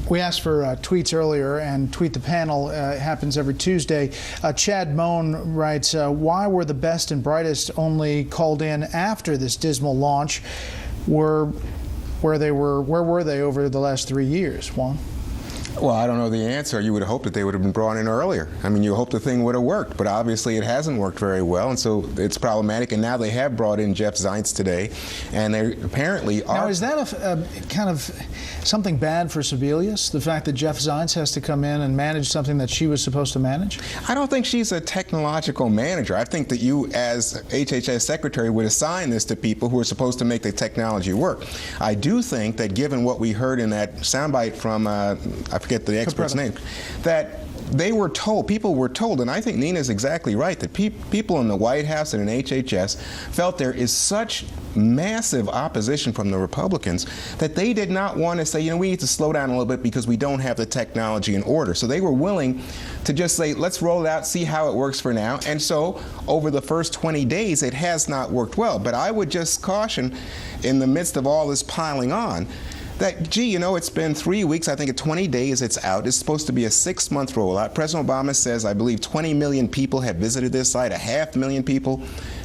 We asked for tweets earlier, and Tweet the Panel happens every Tuesday. Chad Moan writes, why were the best and brightest only called in after this dismal launch? Where were they over the last 3 years, Juan? Well, I don't know the answer. You would have hoped that they would have been brought in earlier. I mean, you hope the thing would have worked, but obviously it hasn't worked very well, and so it's problematic. And now they have brought in Jeff Zients today, and they apparently are... Now, is that a kind of something bad for Sebelius, the fact that Jeff Zients has to come in and manage something that she was supposed to manage? I don't think she's a technological manager. I think that you, as HHS Secretary, would assign this to people who are supposed to make the technology work. I do think that given what we heard in that soundbite from, I forget the expert's name, that they were told, people were told, and I think Nina's exactly right, that people in the White House and in HHS felt there is such massive opposition from the Republicans that they did not want to say, you know, we need to slow down a little bit because we don't have the technology in order. So they were willing to just say, let's roll it out, see how it works for now. And so over the first 20 days, it has not worked well. But I would just caution, in the midst of all this piling on, that, gee, you know, it's been 3 weeks, I think at 20 days it's out. It's supposed to be a 6-month rollout. President Obama says, I believe 20 million people have visited this site, 500,000 people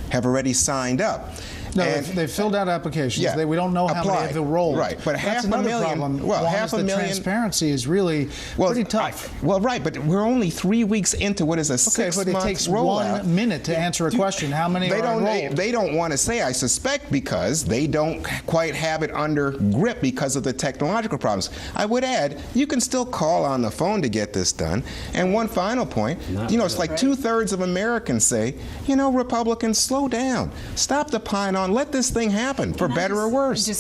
have already signed up. No, they've filled out applications. Yeah, we don't know how many have enrolled. Right, but that's another problem. Well, half a million. Transparency is really pretty tough. Right, but we're only 3 weeks into what is a 6-month rollout. Okay, but it takes 1 minute to answer a question. How many are enrolled? They don't want to say, I suspect, because they don't quite have it under grip because of the technological problems. I would add, you can still call on the phone to get this done. And one final point, you know, it's like 2/3 of Americans say, you know, Republicans, slow down. Stop the pine on. Let this thing happen, for better or worse.